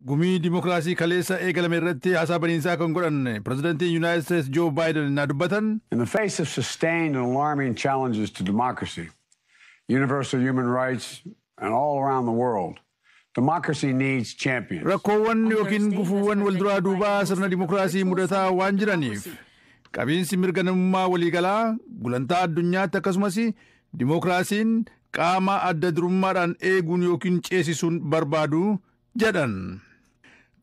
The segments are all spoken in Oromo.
Gumii Dimookiraasii kaleessa eegalame irratti haasaa baniinsaa kan godhan Pireezidantiin United States Joe Biden na dubbatan. In the face of sustained and alarming challenges to democracy, universal human rights, and all around the world, democracy needs champions. Rakkoowwan yookiin gufuuwwan walduraa duubaa sirna dimookiraasii mudataa waan jiraniif qabiinsi mirga namummaa waliigalaa gulantaa addunyaatti akkasumas dimookiraasiin qaama adda durummaadhaan eeguun yookiin ceesisuun barbaadu jedhan.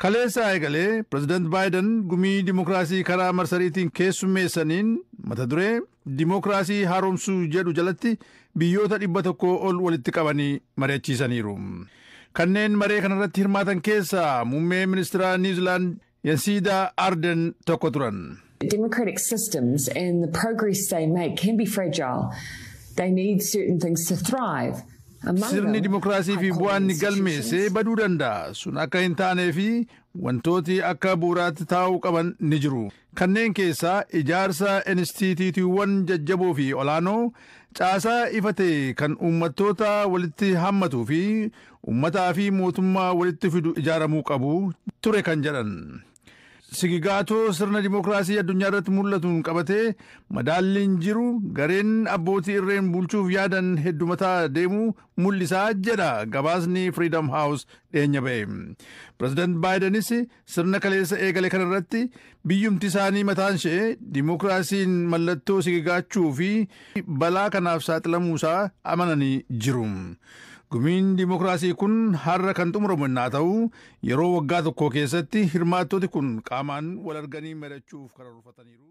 Kaleessa eegalee Pireezidaant Biden gumii dimookiraasii karaa marsariitiin keessummeessaniin mata duree dimookiraasii haaromsuu jedhu jalatti biyyoota 100 ol walitti qabanii mari'achiisaniiru. Kanneen maree kanarratti hirmaatan keessaa muummee ministeera Niwuziilaand Jasindaa Ardern tokko turan. Democratic systems and the progress they make can be fragile. They need certain things to thrive. Sirni dimookiraasii fi bu'aan galmeessee baduu danda'a. Sun akka hin taanee fi wantooti akka bu'uuraatti taa'uu qaban ni jiru. Kanneen keessaa ijaarsa inistituutiiwwan jajjaboo fi olaanoo caasaa ifate kan uummattoota walitti hammatuu fi uummataa fi mootummaa walitti fidu ijaaramuu qabu ture kan jedhan. Sigigaatoo sirna dimookiraasii addunyaa irratti mul'atuun qabatee madaalliin jiru gareen abbootii irreen bulchuuf yaadan heddumataa deemuu mul'isaa jedha gabaasni Freedom House dhiyeenya ba'e. Pireezidaant Baayidenis sirna kaleessa eegale kana irratti biyyumti isaanii mataan ishee dimookiraasiin mallattoo sigigaachuu fi balaa kanaaf saaxilamuusaa amananii jiru. Gumiin dimookiraasii kun har'a kan xumuramu yoo ta'u yeroo waggaa tokko keessatti hirmaattoti kun qaamaan wal arganii mari'achuuf karoorfataniiru.